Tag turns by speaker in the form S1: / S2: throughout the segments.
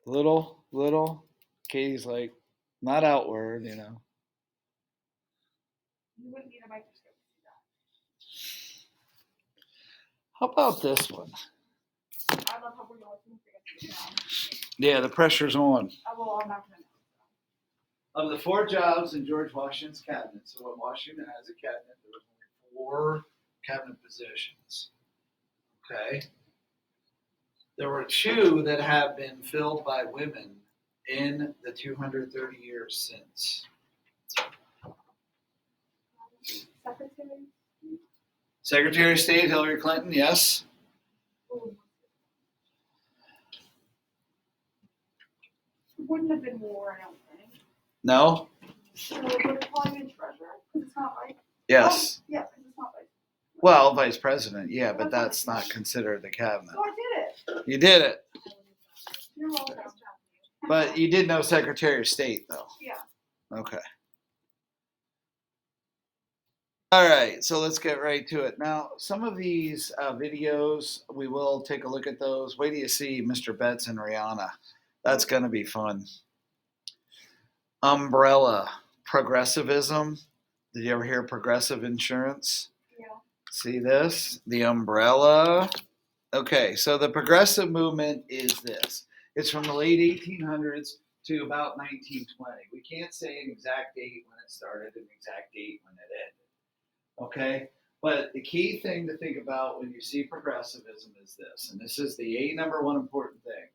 S1: Little. Katie's like, not outward,
S2: You wouldn't need a microscope to see
S1: How about this one?
S2: that. I love how we're looking for it now.
S1: Yeah, the pressure's on.
S2: Well, I'm not gonna know.
S1: Of the 4 jobs in George Washington's cabinet, so when Washington has a cabinet, there was only 4 cabinet positions. Okay. There were 2 that have been filled by women in the 230 years since.
S2: Secretary?
S1: Secretary of State Hillary Clinton, yes.
S2: Ooh. It wouldn't have been war, I don't think.
S1: No?
S2: So would it probably be treasurer? Because it's not like.
S1: Yes.
S2: Oh, yeah, because it's not like.
S1: Well, vice president, yeah, but that's not considered the cabinet.
S2: So I did it.
S1: You did it.
S2: You're welcome.
S1: But you did know Secretary of State, though.
S2: Yeah.
S1: Okay. All right, so let's get right to it. Now, some of these videos, we will take a look at those. Wait till you see Mr. Betts and Rihanna. That's going to be fun. Umbrella. Progressivism. Did you ever hear progressive insurance?
S2: Yeah.
S1: See this? The umbrella. Okay, so the progressive movement is this. It's from the late 1800s to about 1920. We can't say an exact date when it started, an exact date when it ended. Okay, but the key thing to think about when you see progressivism is this, and this is the number one important thing.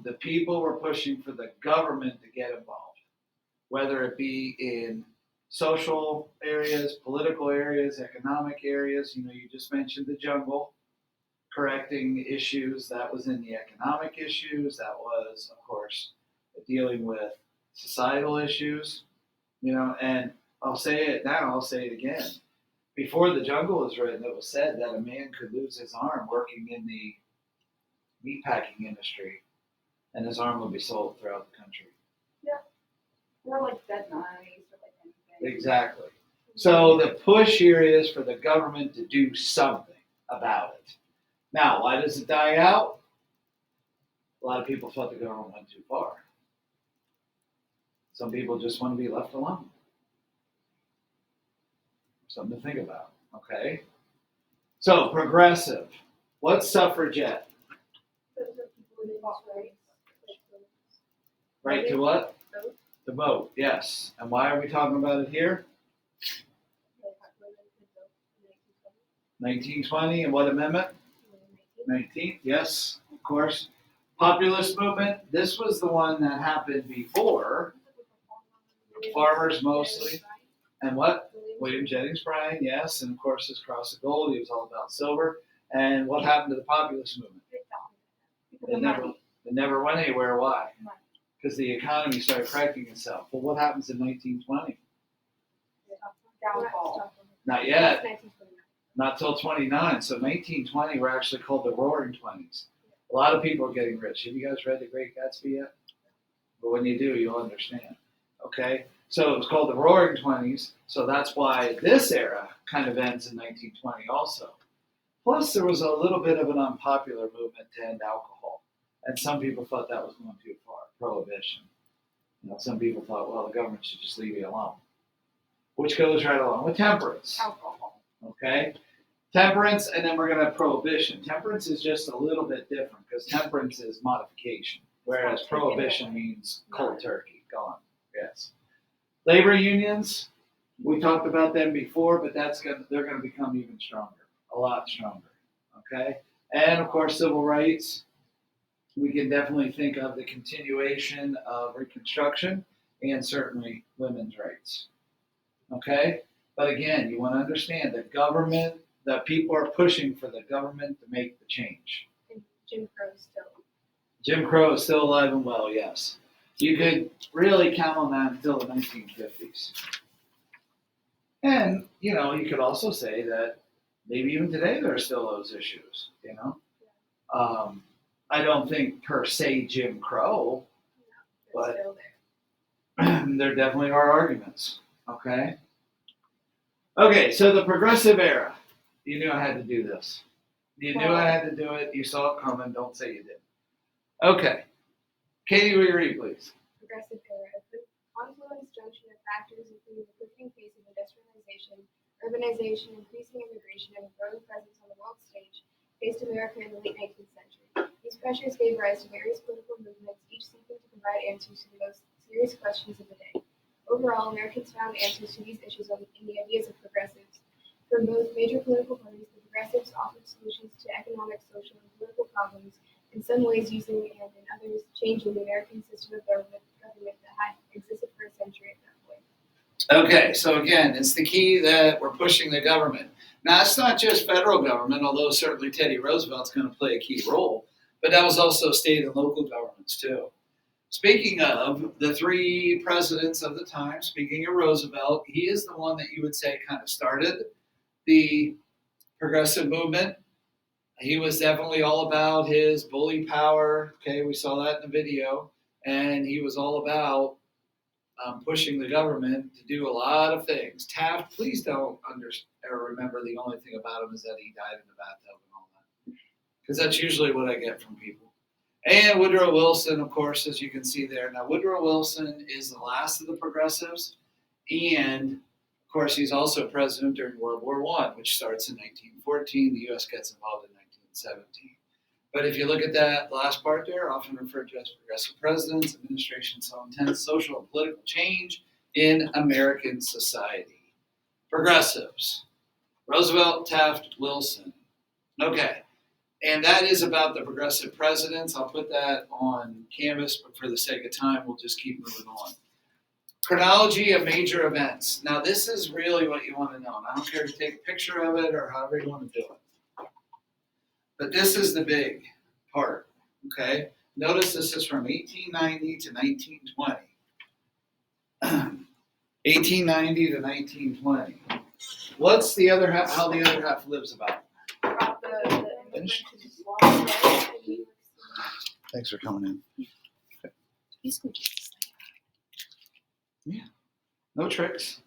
S1: The people were pushing for the government to get involved, whether it be in social areas, political areas, economic areas. You just mentioned the jungle, correcting issues. That was in the economic issues. That was, of course, dealing with societal issues, and I'll say it now, I'll say it again. Before the jungle was written, it was said that a man could lose his arm working in the meatpacking industry, and his arm would be sold throughout the country.
S2: Yeah. Or like dead mice or like anything.
S1: Exactly. So the push here is for the government to do something about it. Now, why does it die out? A lot of people thought the government went too far. Some people just want to be left alone. Something to think about, okay? So, progressive. What's suffragette?
S2: Those are people who want rights.
S1: Right to what?
S2: Vote.
S1: The vote, yes. And why are we talking about it here? 1920, and what amendment? 19th, yes, of course. Populist movement, this was the one that happened before. Farmers mostly. And what? William Jennings Bryan, yes, and of course his Cross of Gold, he was all about silver. And what happened to the populist movement? It never went anywhere. Why? Because the economy started correcting itself. Well, what happens in 1920?
S2: Downfall.
S1: Not yet. Not till 29. So 1920 were actually called the Roaring Twenties. A lot of people are getting rich. Have you guys read The Great Gatsby yet? But when you do, you'll understand. Okay? So it was called the Roaring Twenties. So that's why this era kind of ends in 1920 also. Plus, there was a little bit of an unpopular movement to end alcohol. And some people thought that was going too far. Prohibition. Some people thought, well, the government should just leave you alone. Which goes right along with temperance.
S2: Alcohol.
S1: Okay? Temperance, and then we're going to have prohibition. Temperance is just a little bit different because temperance is modification, whereas prohibition means cold turkey, gone. Yes. Labor unions, we talked about them before, but they're going to become even stronger, a lot stronger. Okay? And of course, civil rights. We can definitely think of the continuation of Reconstruction and certainly women's rights. Okay? But again, you want to understand the government, the people are pushing for the government to make the change.
S2: And Jim Crow still.
S1: Jim Crow is still alive and well, yes. You could really count on that until the 1950s. And, you could also say that maybe even today there are still those issues, I don't think per se Jim Crow, but
S2: Still there.
S1: there definitely are arguments, okay? Okay, so the progressive era. You knew I had to do this. You knew I had to do it. You saw it coming. Don't say you didn't. Okay. Katie, will you read, please?
S3: Progressive era. A confluence junction of factors including the quickening pace of industrialization, urbanization, increasing immigration, and a growing presence on the world stage faced America in the late 19th century. These pressures gave rise to various political movements, each seeking to provide answers to the most serious questions of the day. Overall, Americans found answers to these issues in the ideas of progressives. For both major political parties, the progressives offered solutions to economic, social, and political problems, in some ways using and in others changing the American system of government that had existed for a century at that point.
S1: Okay, so again, it's the key that we're pushing the government. Now, it's not just federal government, although certainly Teddy Roosevelt's going to play a key role, but that was also state and local governments too. Speaking of the three presidents of the time, speaking of Roosevelt, he is the one that you would say kind of started the progressive movement. He was definitely all about his bully power. Okay, we saw that in the video. And he was all about pushing the government to do a lot of things. Taft, please don't remember the only thing about him is that he died in the bathtub and all that. Because that's usually what I get from people. And Woodrow Wilson, of course, as you can see there. Now, Woodrow Wilson is the last of the progressives. And, of course, he's also president during World War I, which starts in 1914. The U.S. gets involved in 1917. But if you look at that last part there, often referred to as progressive presidents, administrations so intense social and political change in American society. Progressives. Roosevelt, Taft, Wilson. Okay. And that is about the progressive presidents. I'll put that on canvas, but for the sake of time, we'll just keep moving on. Chronology of major events. Now, this is really what you want to know. And I don't care if you take a picture of it or however you want to do it. But this is the big part, okay? Notice this is from 1890 to 1920. 1890 to 1920. What's the other half, how the other half lives about? Thanks for coming in. Yeah. No tricks.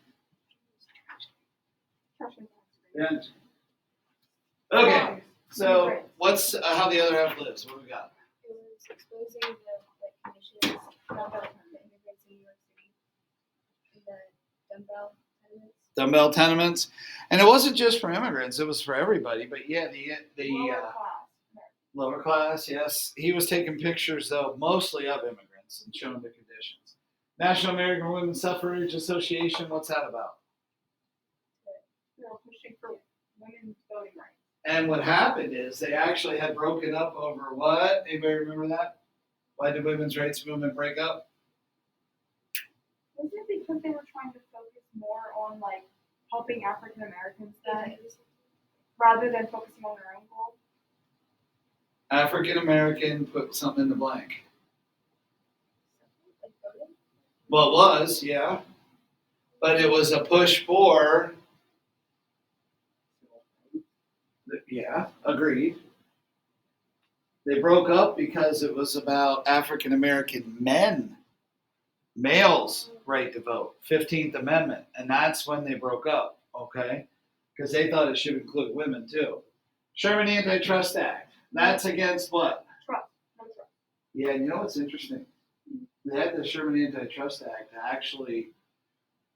S1: And, okay. So what's how the other half lives? What do we got?
S3: It was exposing the conditions of the immigrants in New York City in the dumbbell tenements.
S1: Dumbbell tenements, and it wasn't just for immigrants; it was for everybody. But yeah, the lower class, yes. He was taking pictures though, mostly of immigrants and showing the conditions. National American Women's Suffrage Association. What's that about?
S2: Pushing for women's voting rights.
S1: And what happened is they actually had broken up over what? Anybody remember that? Why did women's rights movement break up?
S2: Was it because they were trying to focus more on like helping African Americans then, rather than focusing on their own goals?
S1: African American put something in the blank.
S3: Like voting?
S1: Well, it was, yeah. But it was a push for. Yeah, agreed. They broke up because it was about African American males' right to vote, 15th Amendment, and that's when they broke up, okay? Because they thought it should include women too. Sherman Antitrust Act, that's against what?
S2: Trust. No trust.
S1: Yeah, and you know what's interesting? They had the Sherman Antitrust Act to actually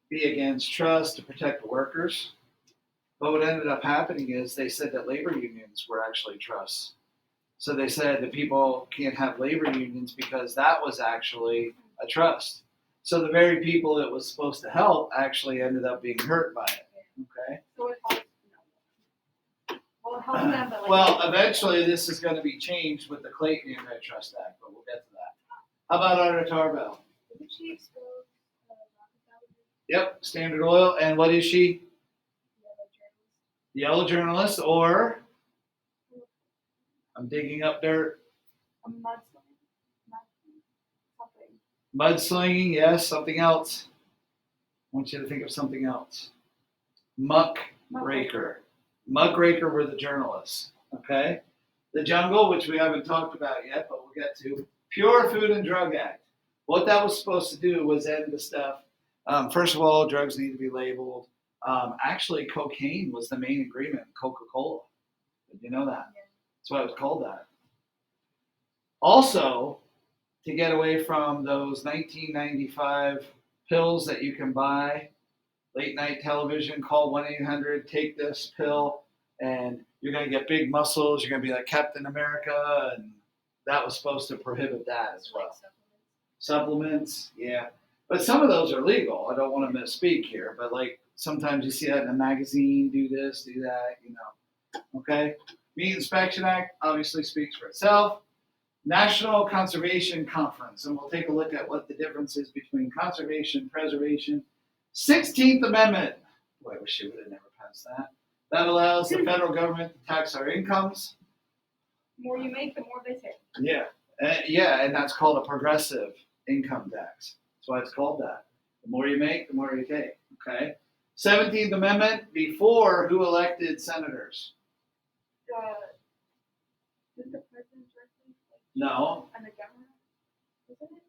S1: be against trust to protect the workers. But what ended up happening is they said that labor unions were actually trusts. So they said that people can't have labor unions because that was actually a trust. So the very people it was supposed to help actually ended up being hurt by it. Okay.
S2: So it helps. Well, it helps them, but like.
S1: Well, eventually this is going to be changed with the Clayton Antitrust Act, but we'll get to that. How about Ida Tarbell?
S3: Didn't she expose Rockefeller?
S1: Yep, Standard Oil. And what is she? Yellow journalist, or I'm digging up dirt.
S2: A mudslinging? Something.
S1: Mudslinging, yes. Something else. I want you to think of something else. Muckraker. Muckraker were the journalists. Okay. The Jungle, which we haven't talked about yet, but we'll get to. Pure Food and Drug Act. What that was supposed to do was end the stuff. First of all, drugs need to be labeled. Actually, cocaine was the main agreement in Coca-Cola. Did you know that?
S3: Yeah.
S1: That's why it was called that. Also, to get away from those 1995 pills that you can buy, late night television, call 1-800, take this pill, and you're going to get big muscles. You're going to be like Captain America. And that was supposed to prohibit that as well.
S3: Like
S1: Supplements, yeah. But some of those are legal. I don't want to misspeak here, but like sometimes you see that in a magazine, do this, do that, Okay? Meat Inspection Act obviously speaks for itself. National Conservation Conference, and we'll take a look at what the difference is between conservation, preservation. 16th Amendment. Boy, I wish you would have never passed that. That allows the federal government to tax our incomes.
S2: The more you make, the more they take.
S1: Yeah. And that's called a progressive income tax. That's why it's called that. The more you make, the more you take. Okay. 17th Amendment, before who elected senators?
S2: Did the president directly?
S1: No.
S2: And the governor?
S3: Isn't it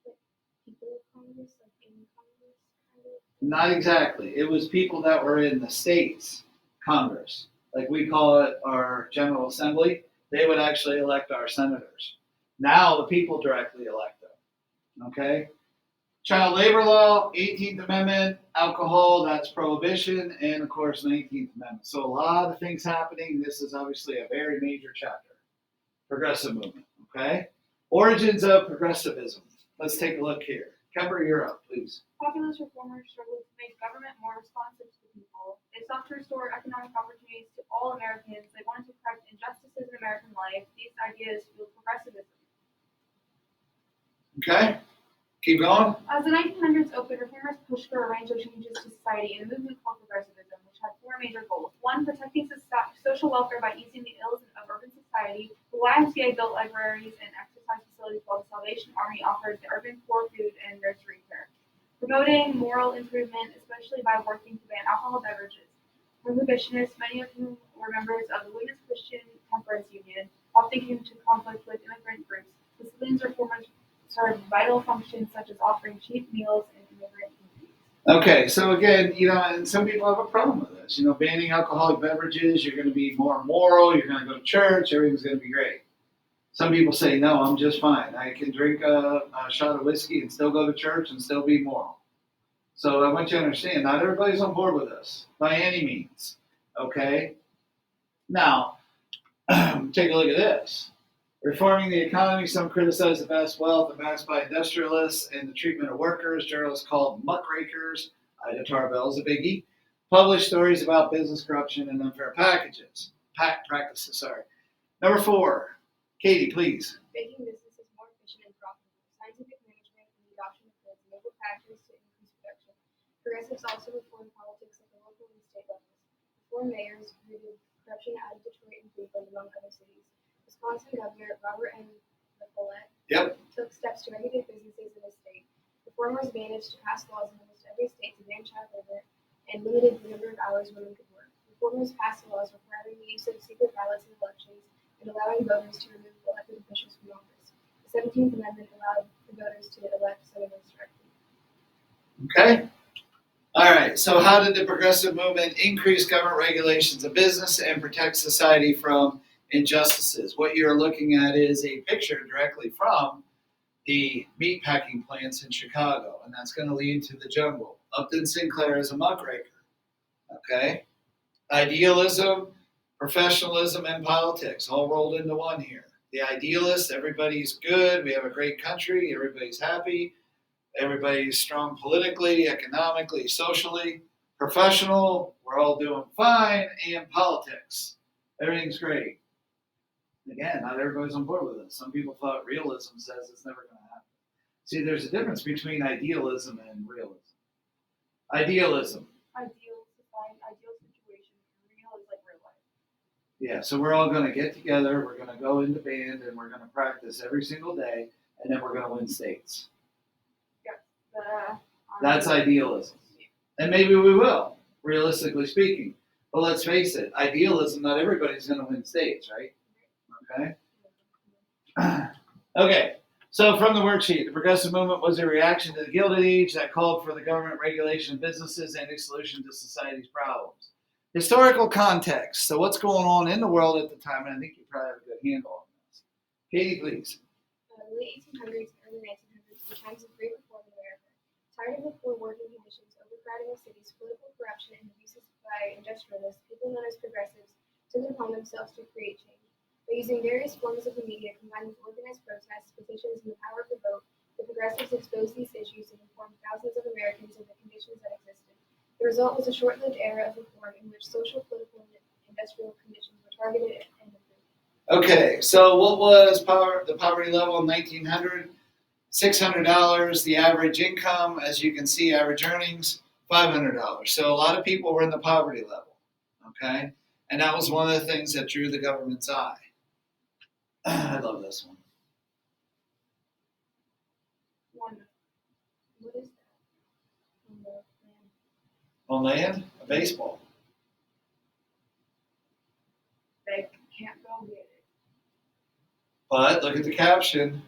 S3: like people of Congress, like in Congress, kind of?
S1: Not exactly. It was people that were in the states Congress. Like we call it our General Assembly. They would actually elect our senators. Now the people directly elect them. Okay? Child labor law, 18th Amendment, alcohol, that's prohibition, and of course 19th Amendment. So a lot of things happening. This is obviously a very major chapter. Progressive movement. Okay? Origins of progressivism. Let's take a look here. Kemper, you're up, please.
S2: Populist reformers struggled to make government more responsive to the people. They sought to restore economic opportunities to all Americans. They wanted to correct injustices in American life. These ideas fueled progressivism.
S1: Okay? Keep going.
S2: As the 1900s opened, reformers pushed for a range of changes to society in a movement called progressivism, which had four major goals. One, protecting social welfare by easing the ills of urban society. The YMCA built libraries and exercise facilities, while the Salvation Army offered the urban poor food and nursery care. Promoting moral improvement, especially by working to ban alcohol beverages. Prohibitionists, many of whom were members of the Women's Christian Temperance Union, often came into conflict with immigrant groups. The civilians reformers served vital functions such as offering cheap meals in immigrant communities.
S1: Okay, so again, and some people have a problem with this. Banning alcoholic beverages, you're going to be more moral, you're going to go to church, everything's going to be great. Some people say, no, I'm just fine. I can drink a shot of whiskey and still go to church and still be moral. So I want you to understand, not everybody's on board with this by any means. Okay? Now, take a look at this. Reforming the economy, some criticize the vast wealth amassed by industrialists and the treatment of workers. Journalists called muckrakers. Ida Tarbell's a biggie. Published stories about business corruption and unfair practices. Number 4. Katie, please.
S3: Making businesses more efficient and profitable. Scientific management and the adoption of goods enable factories to increase production. Progressives also reform politics at the local and state levels. Reform mayors rooted corruption out of Detroit and Cleveland, among other cities. Wisconsin Governor Robert M. Nicolet took steps to regulate businesses in the state. Reformers managed to pass laws in almost every state to ban child labor and limited the number of hours women could work. Reformers passed laws requiring the use of secret ballots in elections and allowing voters to remove elected officials from office. The 17th Amendment allowed the voters to elect senators directly.
S1: Okay. All right. So how did the progressive movement increase government regulations of business and protect society from injustices? What you're looking at is a picture directly from the meat packing plants in Chicago, and that's going to lead to the jungle. Upton Sinclair is a muckraker. Okay? Idealism, professionalism, and politics all rolled into one here. The idealist, everybody's good, we have a great country, everybody's happy, everybody's strong politically, economically, socially. Professional, we're all doing fine, and politics, everything's great. Again, not everybody's on board with it. Some people thought realism says it's never going to happen. See, there's a difference between idealism and realism. Idealism.
S2: Ideal society, ideal situation. Real is like real life.
S1: Yeah, so we're all going to get together, we're going to go into band, and we're going to practice every single day, and then we're going to win states. That's idealism. And maybe we will, realistically speaking. But let's face it, idealism, not everybody's going to win states, right? Okay. Okay. So from the worksheet, the progressive movement was a reaction to the Gilded Age that called for the government regulation of businesses and a solution to society's problems. Historical context. So what's going on in the world at the time? And I think you probably have a good handle on this. Katie, please.
S3: The late 1800s and early 1900s were times of great reform in America. Tired of the poor working conditions, overcrowding of cities, political corruption, and abuses by industrialists, people known as progressives took it upon themselves to create change. By using various forms of the media combined with organized protests, petitions, and the power of the vote, the progressives exposed these issues and informed thousands of Americans of the conditions that existed. The result was a short-lived era of reform in which social, political, and industrial conditions were targeted and improved.
S1: Okay, so what was the poverty level in 1900? $600. The average income, as you can see, average earnings, $500. So a lot of people were in the poverty level. Okay, and that was one of the things that drew the government's eye. I love this one.
S2: Wonderful.
S3: What is that? On the land.
S1: On land, a baseball.
S2: They can't go get it.
S1: But look at the caption.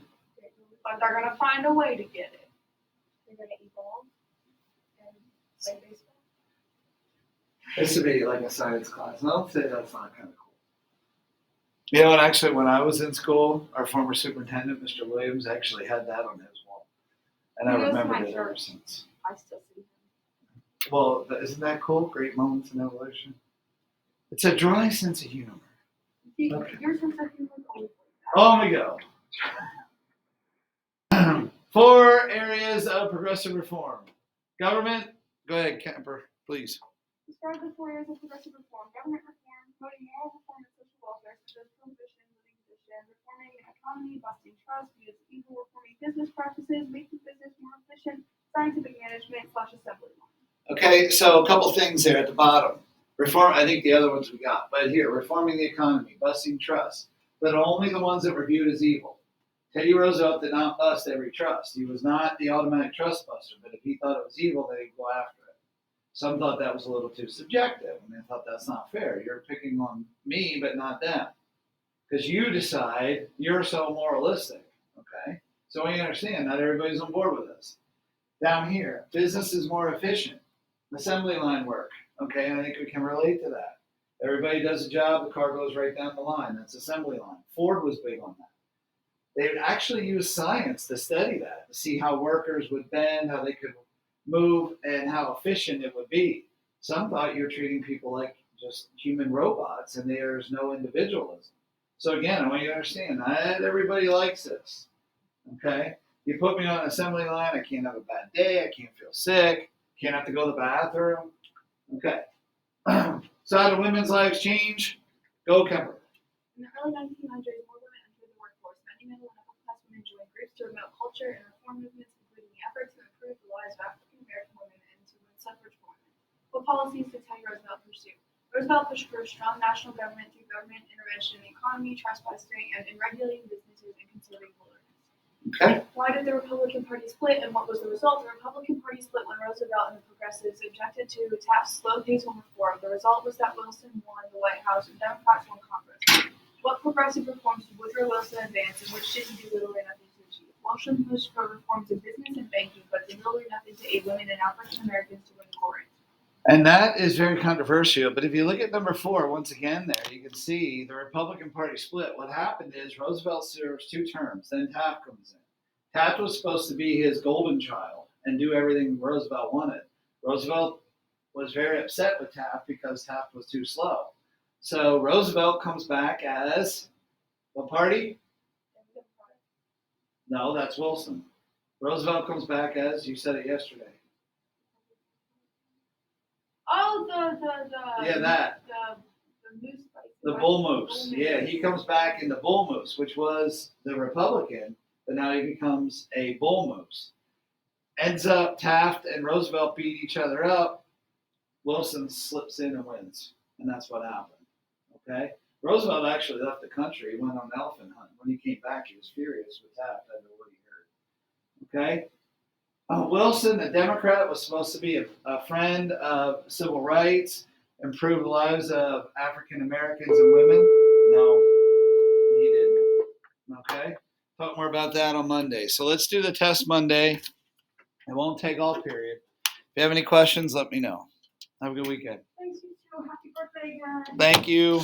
S2: But they're going to find a way to get it.
S3: They're going to evolve and play baseball.
S1: This would be like a science class. And I'll say that's not kind of cool. You know, and actually, when I was in school, our former superintendent, Mr. Williams, actually had that on his wall. And I
S2: He goes to
S1: remembered
S2: my
S1: it ever
S2: church.
S1: since.
S2: I still see him.
S1: Well, isn't that cool? Great moments in evolution. It's a dry sense of humor. Okay.
S2: Your sense of humor is always like that.
S1: On we go. 4 areas of progressive reform. Government. Go ahead, Kemper, please.
S2: Describe the 4 areas of progressive reform: government reform, promoting moral reform and social welfare, such as prohibition, living conditions, reforming the economy, busting trust, views of evil, reforming business practices, making business more efficient, scientific management, / assembly line.
S1: Okay, so a couple things there at the bottom. Reform, I think the other ones we got, but here, reforming the economy, busting trust, but only the ones that were viewed as evil. Teddy Roosevelt did not bust every trust. He was not the automatic trust buster, but if he thought it was evil, then he'd go after it. Some thought that was a little too subjective, and they thought that's not fair. You're picking on me, but not them. Because you decide you're so moralistic, okay? So we understand not everybody's on board with this. Down here, business is more efficient. Assembly line work, okay? And I think we can relate to that. Everybody does a job, the car goes right down the line. That's assembly line. Ford was big on that. They would actually use science to study that, to see how workers would bend, how they could move, and how efficient it would be. Some thought you're treating people like just human robots and there's no individualism. So again, I want you to understand, not everybody likes this, okay? You put me on an assembly line, I can't have a bad day, I can't feel sick, can't have to go to the bathroom, okay? So how do women's lives change? Go, Kemper.
S2: In the early 1900s, more women entered the workforce. Many middle and upper-class women joined groups to promote culture and reform movements, including the effort to improve the lives of African American women and to win suffrage for women. What policies did Teddy Roosevelt pursue? Roosevelt pushed for a strong national government through government intervention in the economy, trespassing, and in regulating businesses and conserving wilderness.
S1: Okay.
S2: Why did the Republican Party split, and what was the result? The Republican Party split when Roosevelt and the progressives objected to Taft's slow pace on reform. The result was that Wilson won the White House and Democrats won Congress. What progressive reforms did Woodrow Wilson advance, and which did he do little or nothing to achieve? Wilson pushed for reforms in business and banking, but did little or nothing to aid women and African Americans to win the war.
S1: And that is very controversial. But if you look at number 4, once again there, you can see the Republican Party split. What happened is Roosevelt serves 2 terms, then Taft comes in. Taft was supposed to be his golden child and do everything Roosevelt wanted. Roosevelt was very upset with Taft because Taft was too slow. So Roosevelt comes back as what party? No, that's Wilson. Roosevelt comes back as, you said it yesterday.
S2: Oh, the moose fight.
S1: The bull moose. Yeah, he comes back in the bull moose, which was the Republican, but now he becomes a bull moose. Ends up Taft and Roosevelt beat each other up. Wilson slips in and wins, and that's what happened. Okay, Roosevelt actually left the country. He went on an elephant hunt. When he came back, he was furious with Taft after what he heard. Okay. Wilson, a Democrat, was supposed to be a friend of civil rights, improve the lives of African Americans and women. No, he didn't. Okay? Talk more about that on Monday. So let's do the test Monday. It won't take all period. If you have any questions, let me know. Have a good weekend.
S2: Thanks, you too. Happy birthday. Megan.
S1: Thank you.